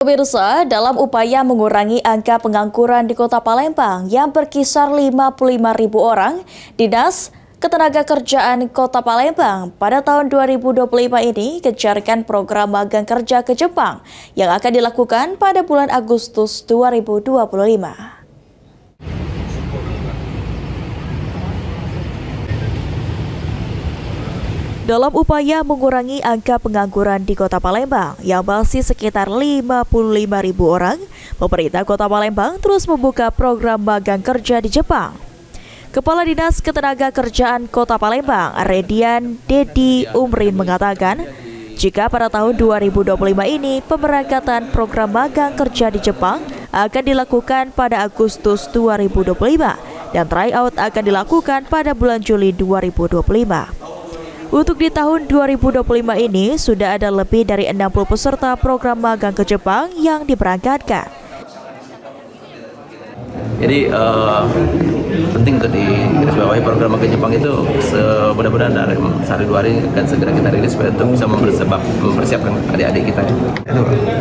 Pemirsa, dalam upaya mengurangi angka pengangguran di Kota Palembang yang berkisar 55.000 orang, Dinas Ketenagakerjaan Kota Palembang pada tahun 2025 ini gencarkan program magang kerja ke Jepang yang akan dilakukan pada bulan Agustus 2025. Dalam upaya mengurangi angka pengangguran di Kota Palembang yang masih sekitar 55.000 orang, pemerintah Kota Palembang terus membuka program magang kerja di Jepang. Kepala Dinas Ketenagakerjaan Kota Palembang, Redian Dedi Umrin mengatakan, jika pada tahun 2025 ini pemberangkatan program magang kerja di Jepang akan dilakukan pada Agustus 2025 dan tryout akan dilakukan pada bulan Juli 2025. Untuk di tahun 2025 ini, sudah ada lebih dari 60 peserta program magang ke Jepang yang diberangkatkan. Jadi penting untuk digarisbawahi program magang Jepang itu mudah-mudahan dari sehari dua hari akan segera kita rilis untuk bisa mempersiapkan adik-adik kita.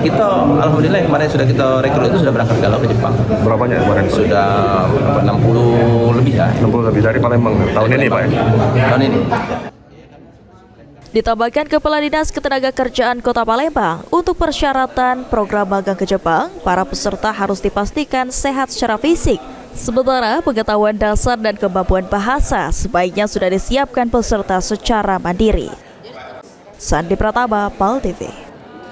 Kita alhamdulillah kemarin sudah kita rekrut itu sudah berangkat galau ke Jepang. Berapa banyak kemarin? Sudah 60 lebih ya. 60 lebih dari Palembang tahun ini Pak ya? Tahun ini. Ditambahkan Kepala Dinas Ketenagakerjaan Kota Palembang, untuk persyaratan program magang ke Jepang, para peserta harus dipastikan sehat secara fisik. Sementara pengetahuan dasar dan kemampuan bahasa sebaiknya sudah disiapkan peserta secara mandiri. Sandi Pratama, PAL TV.